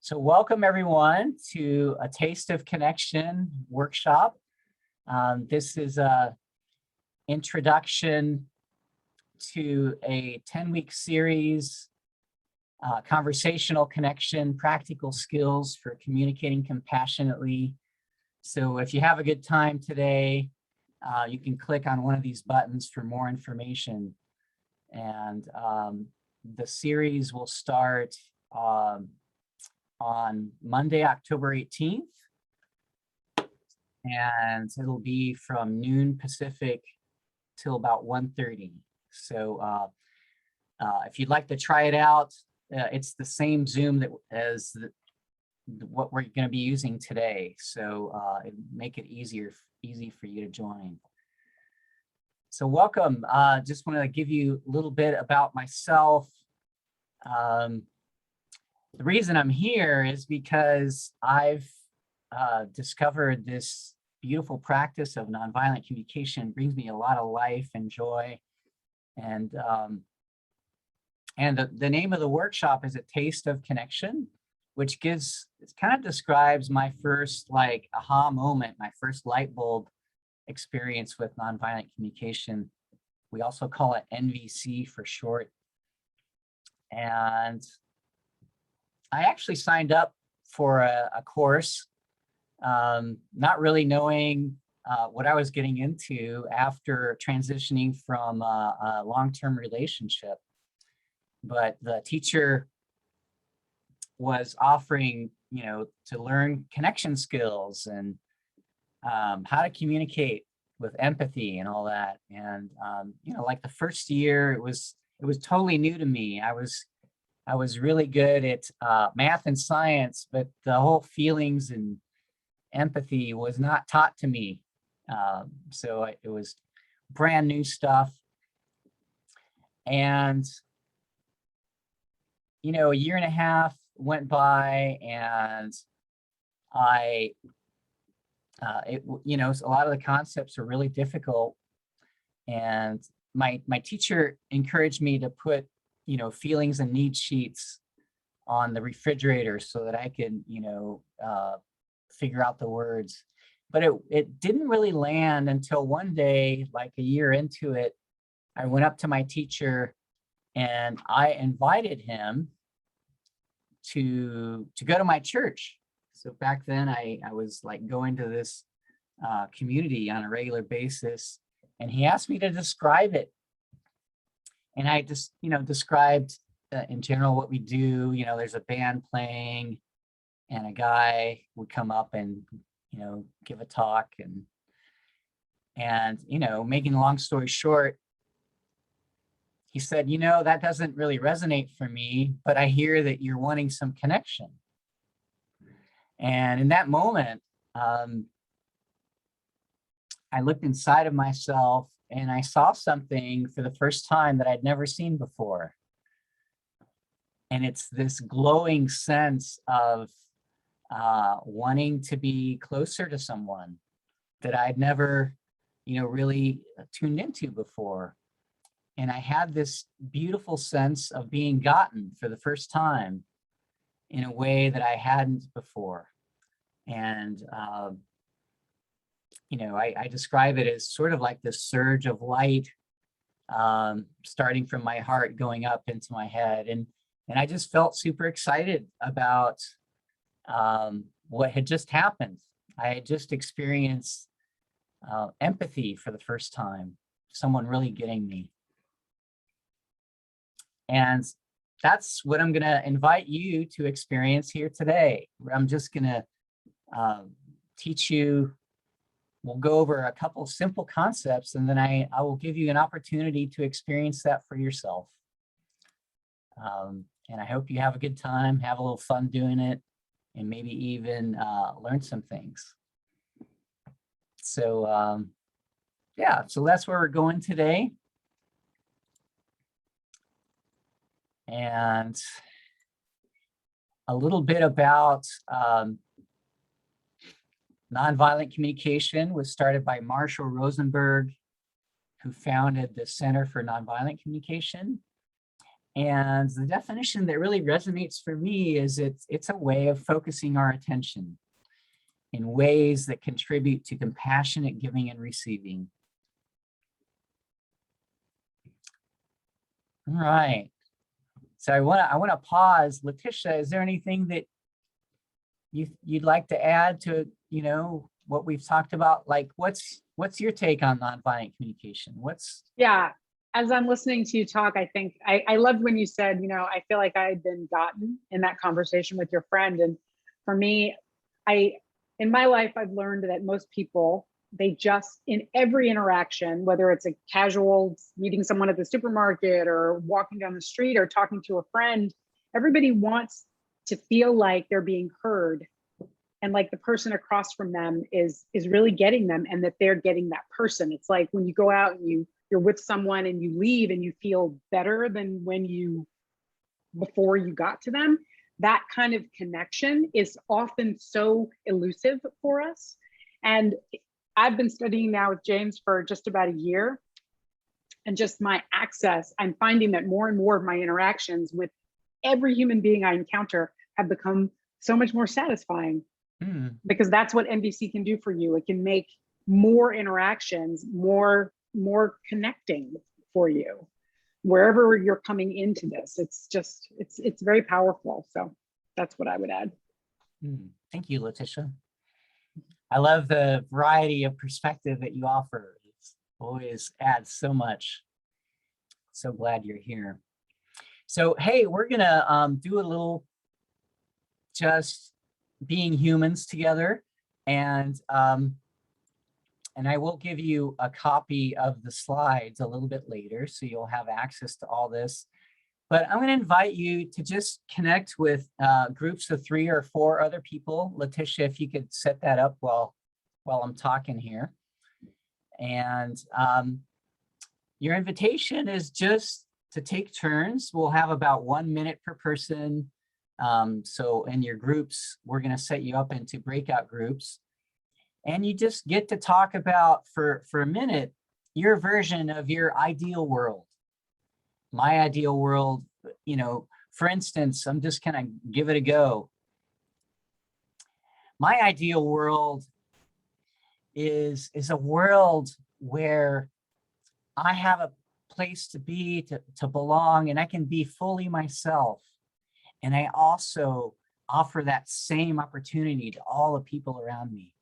So welcome everyone to a Taste of Connection workshop. This is a introduction to a 10-week series, conversational connection, practical skills for communicating compassionately. So if you have a good time today, you can click on one of these buttons for more information. And the series will start on Monday, October 18th, and it'll be from noon Pacific till about 1:30. So if you'd like to try it out, it's the same Zoom as what we're going to be using today. So it'll make it easy for you to join. So welcome. Just want to give you a little bit about myself. The reason I'm here is because I've discovered this beautiful practice of nonviolent communication. It brings me a lot of life and joy. And the name of the workshop is A Taste of Connection, which it kind of describes my first like aha moment, my first light bulb experience with nonviolent communication. We also call it NVC for short. And I actually signed up for a course, not really knowing what I was getting into after transitioning from a long-term relationship. But the teacher was offering, to learn connection skills and how to communicate with empathy and all that. And, like the first year, it was totally new to me. I was really good at math and science, but the whole feelings and empathy was not taught to me. So it was brand new stuff. And, a year and a half went by, and a lot of the concepts are really difficult. And my teacher encouraged me to put feelings and need sheets on the refrigerator so that I could, figure out the words. But it didn't really land until one day, like a year into it, I went up to my teacher and I invited him to go to my church. So back then I was like going to this community on a regular basis, and he asked me to describe it. And I just, described in general what we do. There's a band playing, and a guy would come up and, give a talk. And making a long story short, he said, that doesn't really resonate for me, but I hear that you're wanting some connection. And in that moment, I looked inside of myself, and I saw something for the first time that I'd never seen before. And it's this glowing sense of wanting to be closer to someone that I'd never, really tuned into before. And I had this beautiful sense of being gotten for the first time in a way that I hadn't before. And I describe it as sort of like this surge of light starting from my heart going up into my head. And I just felt super excited about what had just happened. I had just experienced empathy for the first time, someone really getting me. And that's what I'm going to invite you to experience here today. I'm just going to teach you. We'll go over a couple simple concepts, and then I will give you an opportunity to experience that for yourself. And I hope you have a good time, have a little fun doing it, and maybe even learn some things. So yeah, so that's where we're going today. And a little bit about nonviolent communication was started by Marshall Rosenberg, who founded the Center for Nonviolent Communication. And the definition that really resonates for me is it's a way of focusing our attention in ways that contribute to compassionate giving and receiving. All right. So I want to pause. Letitia, is there anything that you'd like to add to, what we've talked about? Like, what's your take on nonviolent communication? Yeah. As I'm listening to you talk, I think I loved when you said, I feel like I had been gotten in that conversation with your friend. And for me, in my life, I've learned that most people, they just, in every interaction, whether it's a casual meeting someone at the supermarket or walking down the street or talking to a friend, everybody wants to feel like they're being heard and like the person across from them is really getting them and that they're getting that person. It's like when you go out and you're with someone and you leave and you feel better than before you got to them. That kind of connection is often so elusive for us. And I've been studying now with James for just about a year. And just my access, I'm finding that more and more of my interactions with every human being I encounter have become so much more satisfying. Because that's what NVC can do for you. It can make more interactions, more connecting for you, wherever you're coming into this. It's very powerful. So that's what I would add. Thank you, Letitia. I love the variety of perspective that you offer. It always adds so much. So glad you're here. So, hey, we're gonna do a little just being humans together, and I will give you a copy of the slides a little bit later, so you'll have access to all this. But I'm going to invite you to just connect with groups of 3 or 4 other people. Letitia, if you could set that up while I'm talking here. And your invitation is just to take turns. We'll have about 1 minute per person. So in your groups, we're going to set you up into breakout groups. And you just get to talk about, for a minute, your version of your ideal world. My ideal world, for instance, I'm just going to give it a go. My ideal world is a world where I have a place to be, to belong, and I can be fully myself. And I also offer that same opportunity to all the people around me.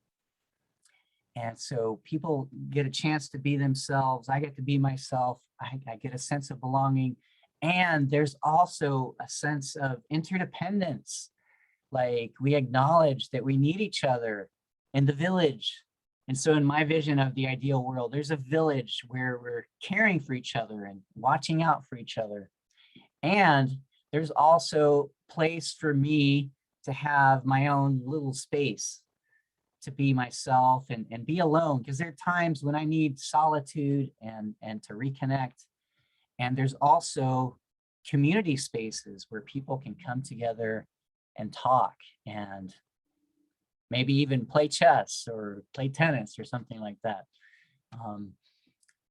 And so people get a chance to be themselves. I get to be myself. I get a sense of belonging. And there's also a sense of interdependence. Like, we acknowledge that we need each other in the village. And so in my vision of the ideal world, there's a village where we're caring for each other and watching out for each other. And there's also place for me to have my own little space to be myself and be alone, because there are times when I need solitude and to reconnect. And there's also community spaces where people can come together and talk and maybe even play chess or play tennis or something like that.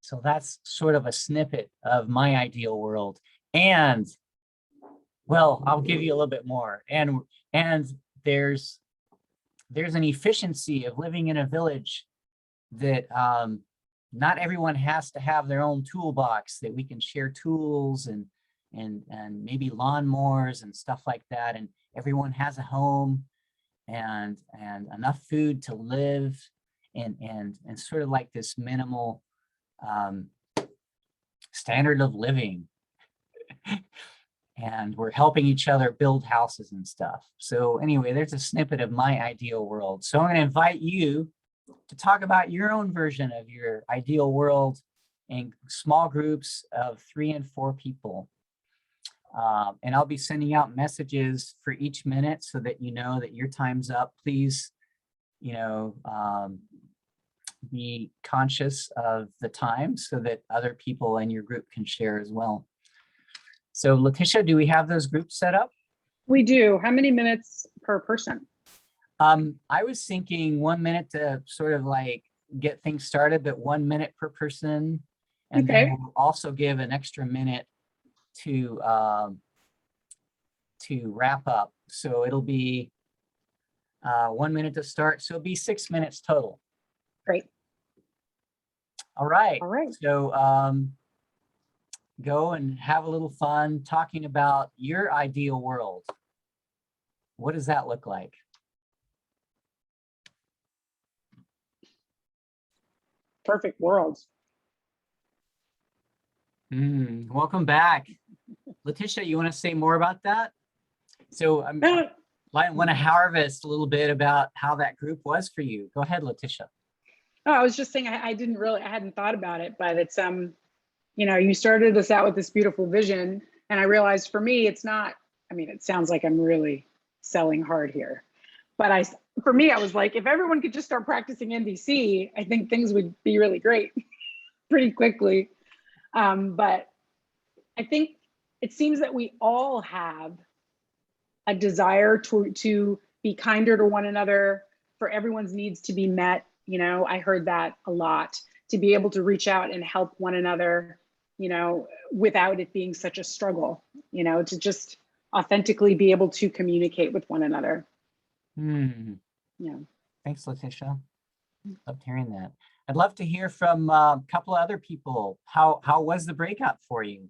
So that's sort of a snippet of my ideal world. And well, I'll give you a little bit more. And there's an efficiency of living in a village that not everyone has to have their own toolbox, that we can share tools and maybe lawnmowers and stuff like that. And everyone has a home and enough food to live and sort of like this minimal standard of living. And we're helping each other build houses and stuff. So anyway, there's a snippet of my ideal world. So I'm going to invite you to talk about your own version of your ideal world in small groups of 3 and 4 people. And I'll be sending out messages for each minute so that you know that your time's up. Please, be conscious of the time so that other people in your group can share as well. So Letitia, do we have those groups set up? We do. How many minutes per person? I was thinking 1 minute to sort of like get things started, but 1 minute per person. And then we'll also give an extra minute to wrap up. So it'll be 1 minute to start. So it'll be 6 minutes total. Great. All right. All right. So go and have a little fun talking about your ideal world. What does that look like? Perfect world. Welcome back. Letitia, you want to say more about that? So I want to harvest a little bit about how that group was for you. Go ahead, Letitia. Oh, I was just saying, I hadn't thought about it, but it's, you know, you started us out with this beautiful vision, and I realized for me, it's not, I mean, it sounds like I'm really selling hard here, but for me, I was like, if everyone could just start practicing NDC, I think things would be really great pretty quickly. But I think it seems that we all have a desire to be kinder to one another, for everyone's needs to be met. You know, I heard that a lot, to be able to reach out and help one another, you know, without it being such a struggle, you know, to just authentically be able to communicate with one another. Yeah. Thanks, Letitia. Loved hearing that. I'd love to hear from a couple of other people. How was the breakout for you?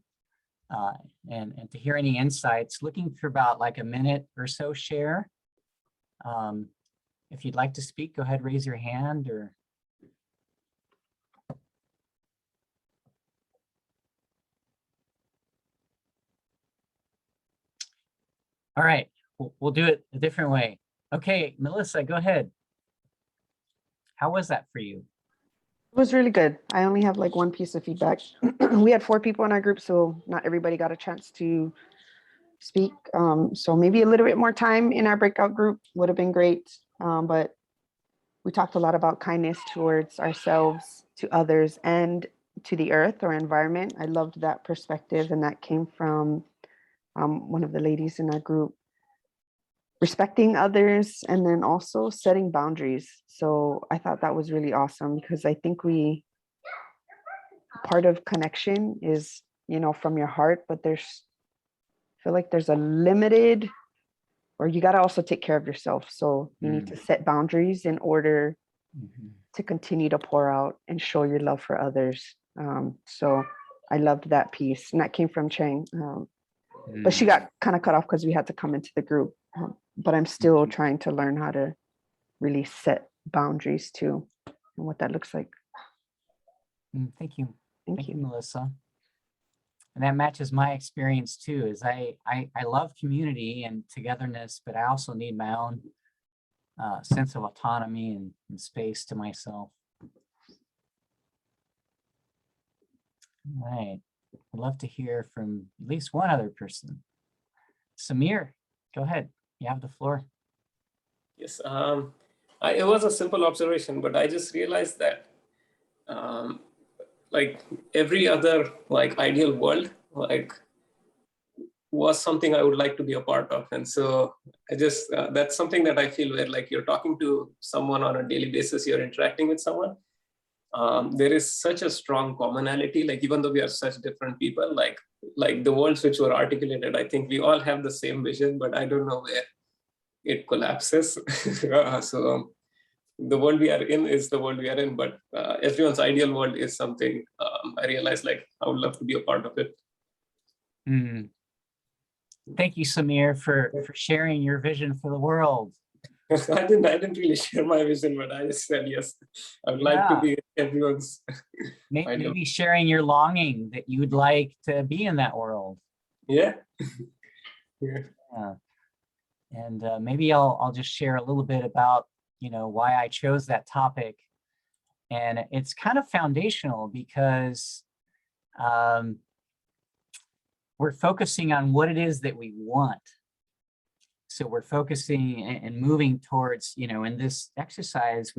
And to hear any insights. Looking for about like a minute or so share. If you'd like to speak, go ahead, raise your hand. Or all right, we'll do it a different way. Okay, Melissa, go ahead. How was that for you? It was really good. I only have like one piece of feedback. We had 4 people in our group, so not everybody got a chance to speak. So maybe a little bit more time in our breakout group would have been great. But we talked a lot about kindness towards ourselves, to others, and to the earth or environment. I loved that perspective, and that came from one of the ladies in our group. Respecting others, and then also setting boundaries. So I thought that was really awesome, because I think part of connection is, you know, from your heart, but I feel like there's a limited, or you got to also take care of yourself. So you need to set boundaries in order to continue to pour out and show your love for others. So I loved that piece, and that came from Chang. But she got kind of cut off because we had to come into the group. But I'm still trying to learn how to really set boundaries too, and what that looks like. Thank you. Thank you, Melissa. And that matches my experience too, is I love community and togetherness, but I also need my own sense of autonomy and space to myself. All right. I'd love to hear from at least one other person. Samir, go ahead. You have the floor. Yes, it was a simple observation, but I just realized that like every other like ideal world like was something I would like to be a part of. And so I just, that's something that I feel where like you're talking to someone on a daily basis, you're interacting with someone. There is such a strong commonality, like even though we are such different people, like the worlds which were articulated, I think we all have the same vision, but I don't know where it collapses. So the world we are in is the world we are in, but everyone's ideal world is something I realize like I would love to be a part of it. Thank you, Samir, for sharing your vision for the world. I didn't really share my vision, but I just said yes. I would like to be everyone's. Maybe sharing your longing that you'd like to be in that world. Yeah. Yeah. And maybe I'll just share a little bit about, you know, why I chose that topic. And it's kind of foundational because we're focusing on what it is that we want. So we're focusing and moving towards, you know, in this exercise,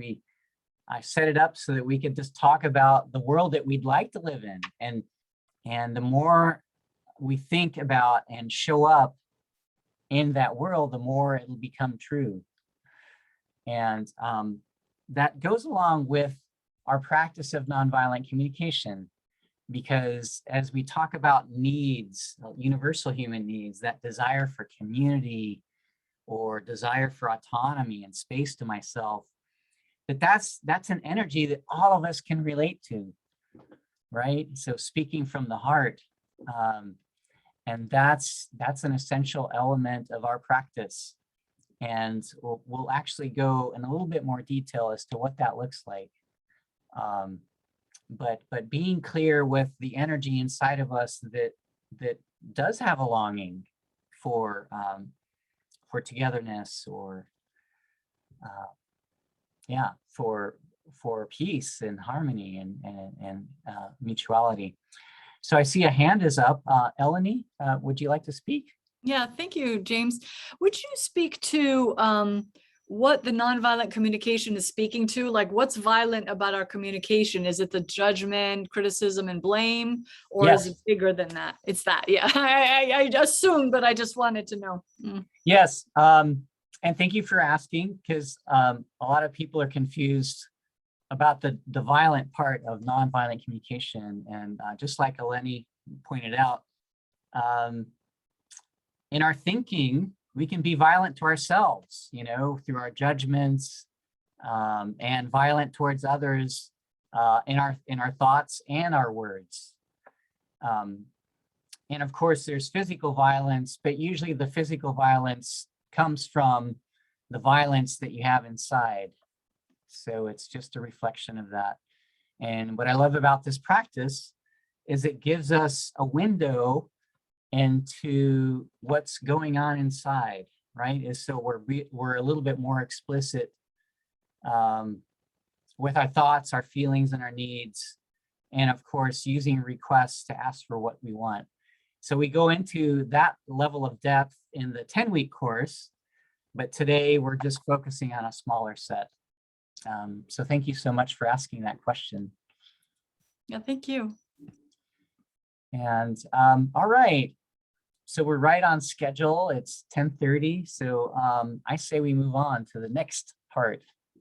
I set it up so that we could just talk about the world that we'd like to live in. And the more we think about and show up in that world, the more it'll become true. And that goes along with our practice of nonviolent communication, because as we talk about needs, universal human needs, that desire for community or desire for autonomy and space to myself, that's an energy that all of us can relate to, right? So speaking from the heart, and that's an essential element of our practice. And we'll actually go in a little bit more detail as to what that looks like. But being clear with the energy inside of us that does have a longing for togetherness, or for peace and harmony and mutuality. So I see a hand is up. Eleni, would you like to speak? Yeah, thank you, James. Would you speak to what the nonviolent communication is speaking to? Like, what's violent about our communication? Is it the judgment, criticism, and blame, or Yes. is it bigger than that? It's that, yeah. I assumed, but I just wanted to know. Yes, and thank you for asking, because a lot of people are confused about the violent part of nonviolent communication. And just like Eleni pointed out, in our thinking, we can be violent to ourselves, through our judgments, and violent towards others in our thoughts and our words. And of course, there's physical violence, but usually the physical violence comes from the violence that you have inside. So it's just a reflection of that. And what I love about this practice is it gives us a window into what's going on inside, right? Is so we're a little bit more explicit with our thoughts, our feelings, and our needs. And of course, using requests to ask for what we want. So we go into that level of depth in the 10-week course, but today we're just focusing on a smaller set. So thank you so much for asking that question. Yeah, thank you. And all right, so we're right on schedule. It's 10:30, so I say we move on to the next part.